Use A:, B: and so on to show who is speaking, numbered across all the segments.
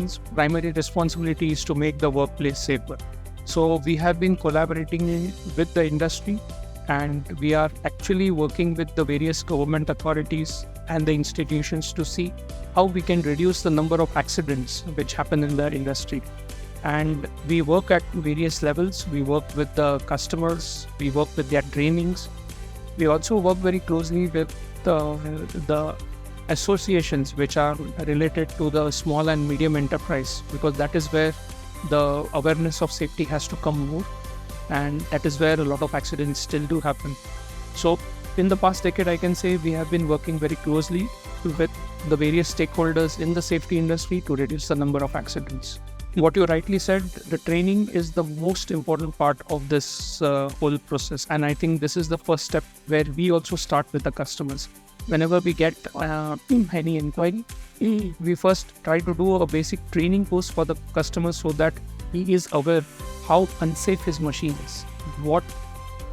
A: Shmerson's primary responsibility is to make the workplace safer. So we have been collaborating with the industry, and we are actually working with the various government authorities and the institutions to see how we can reduce the number of accidents which happen in the industry. And we work at various levels. We work with the customers, we work with their trainings. We also work very closely with the associations which are related to the small and medium enterprise, because that is where the awareness of safety has to come more, and that is where a lot of accidents still do happen. So in the past decade, I can say we have been working very closely with the various stakeholders in the safety industry to reduce the number of accidents. What you rightly said, the training is the most important part of this whole process, and I think this is the first step where we also start with the customers. Whenever we get any inquiry, we first try to do a basic training course for the customer so that he is aware how unsafe his machine is, what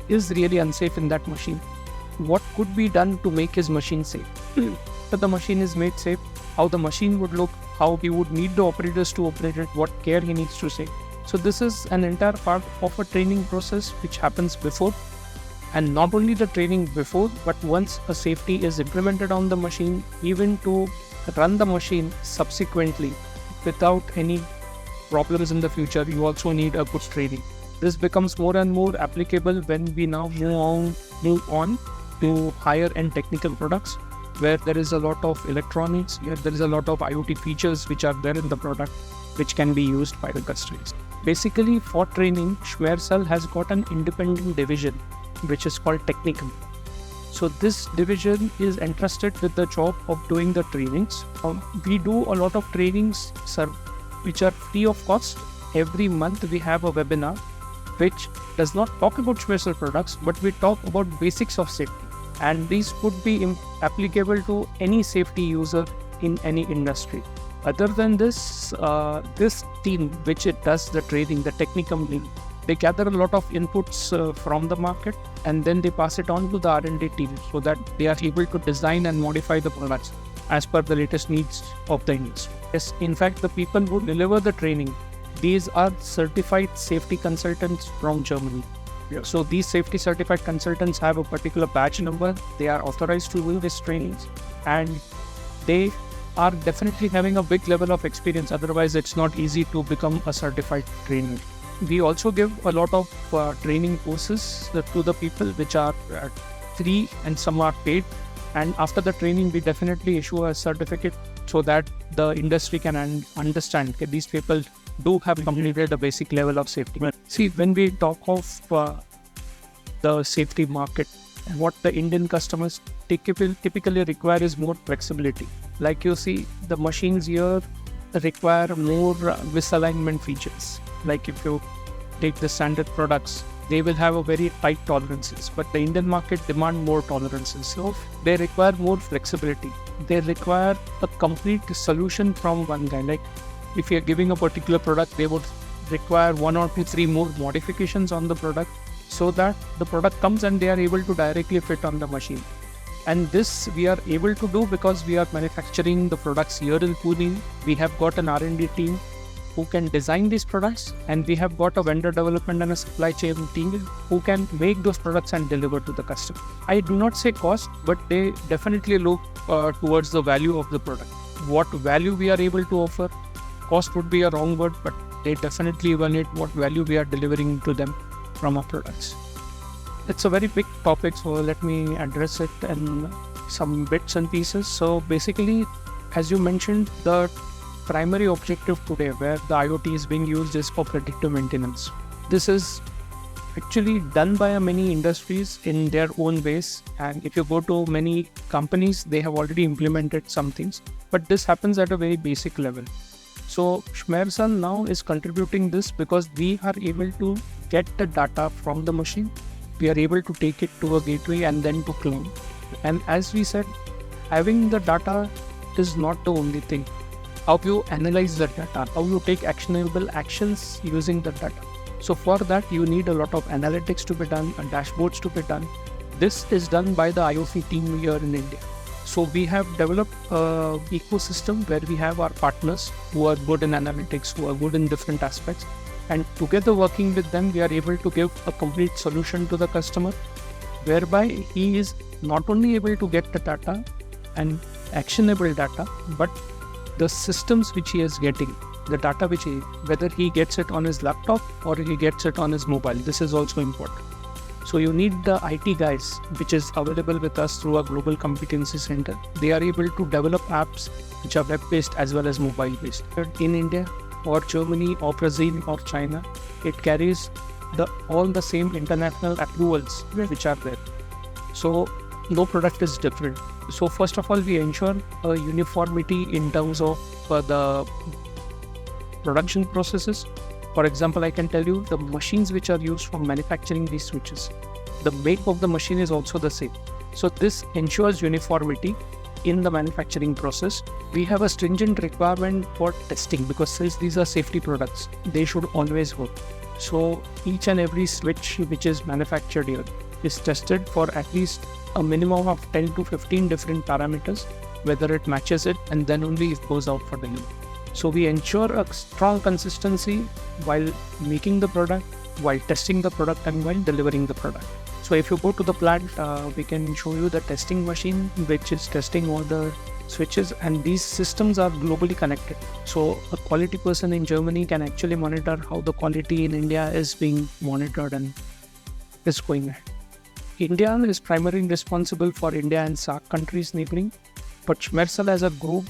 A: is really unsafe in that machine, what could be done to make his machine safe. If the machine is made safe, how the machine would look, how he would need the operators to operate it, what care he needs to take. So this is an entire part of a training process which happens before. And not only the training before, but once a safety is implemented on the machine, even to run the machine subsequently without any problems in the future, you also need a good training. This becomes more and more applicable when we now move on to higher end technical products, where there is a lot of electronics, where there is a lot of IoT features which are there in the product, which can be used by the customers. Basically, for training, Shmersal has got an independent division which is called Technicum. So this division is entrusted with the job of doing the trainings. We do a lot of trainings, sir, which are free of cost. Every month we have a webinar which does not talk about Shmersal products, but we talk about basics of safety. And these could be applicable to any safety user in any industry. Other than this, this team which it does the training, the Technicum team, they gather a lot of inputs from the market, and then they pass it on to the R&D team so that they are able to design and modify the products as per the latest needs of the industry. Yes, in fact, the people who deliver the training, these are certified safety consultants from Germany. Yeah. So these safety certified consultants have a particular badge number. They are authorized to do these trainings, and they are definitely having a big level of experience. Otherwise, it's not easy to become a certified trainer. We also give a lot of training courses to the people, which are free and some are paid. And after the training, we definitely issue a certificate so that the industry can understand that these people do have completed a basic level of safety. See, when we talk of the safety market, what the Indian customers typically require is more flexibility. Like you see, the machines here require more misalignment features. Like if you take the standard products, they will have a very tight tolerances, but the Indian market demand more tolerances. So they require more flexibility. They require a complete solution from one guy. Like if you're giving a particular product, they would require 1 or 2, 3 more modifications on the product so that the product comes and they are able to directly fit on the machine. And this we are able to do because we are manufacturing the products here in Pune. We have got an R&D team who can design these products, and we have got a vendor development and a supply chain team who can make those products and deliver to the customer. I do not say cost, but they definitely look towards the value of the product. What value we are able to offer. Cost would be a wrong word, but they definitely evaluate what value we are delivering to them from our products. It's a very big topic, so let me address it in some bits and pieces. So basically, as you mentioned, the primary objective today where the IoT is being used is for predictive maintenance. This is actually done by many industries in their own ways, and if you go to many companies, they have already implemented some things, but this happens at a very basic level. So Shmersal now is contributing this because we are able to get the data from the machine. We are able to take it to a gateway and then to cloud. And as we said, having the data is not the only thing. How you analyze the data, how you take actionable actions using the data. So for that, you need a lot of analytics to be done and dashboards to be done. This is done by the IoT team here in India. So we have developed a ecosystem where we have our partners who are good in analytics, who are good in different aspects, and together working with them, we are able to give a complete solution to the customer, whereby he is not only able to get the data and actionable data, but the systems which he is getting, the data whether he gets it on his laptop or he gets it on his mobile, this is also important. So you need the IT guys, which is available with us through our global competency center. They are able to develop apps which are web-based as well as mobile-based. In India or Germany or Brazil or China, it carries all the same international approvals which are there. So no product is different. So first of all, we ensure a uniformity in terms of the production processes. For example, I can tell you the machines which are used for manufacturing these switches, the make of the machine is also the same. So this ensures uniformity in the manufacturing process. We have a stringent requirement for testing because since these are safety products, they should always work. So each and every switch which is manufactured here is tested for at least a minimum of 10 to 15 different parameters, whether it matches it, and then only it goes out for delivery. So we ensure a strong consistency while making the product, while testing the product, and while delivering the product. So if you go to the plant, we can show you the testing machine which is testing all the switches, and these systems are globally connected. So a quality person in Germany can actually monitor how the quality in India is being monitored and is going ahead. India is primarily responsible for India and SAARC countries neighboring, but Schmersal as a group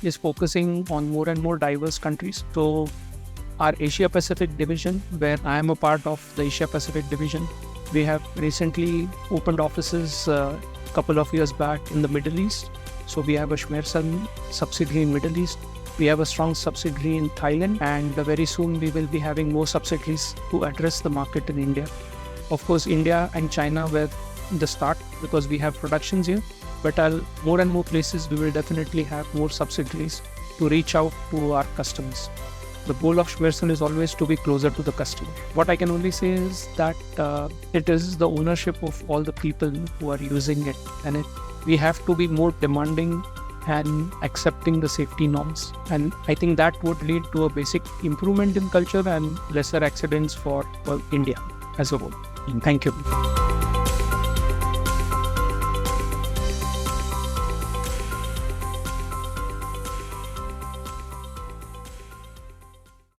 A: is focusing on more and more diverse countries. So our Asia Pacific division, where I am a part of the Asia Pacific division, we have recently opened offices a couple of years back in the Middle East. So we have a Schmersal subsidiary in Middle East. We have a strong subsidiary in Thailand, and very soon we will be having more subsidiaries to address the market in India. Of course, India and China were the start because we have productions here, but more and more places we will definitely have more subsidiaries to reach out to our customers. The goal of Schmersal is always to be closer to the customer. What I can only say is that it is the ownership of all the people who are using it, and we have to be more demanding and accepting the safety norms. And I think that would lead to a basic improvement in culture and lesser accidents for India as a whole. Thank you.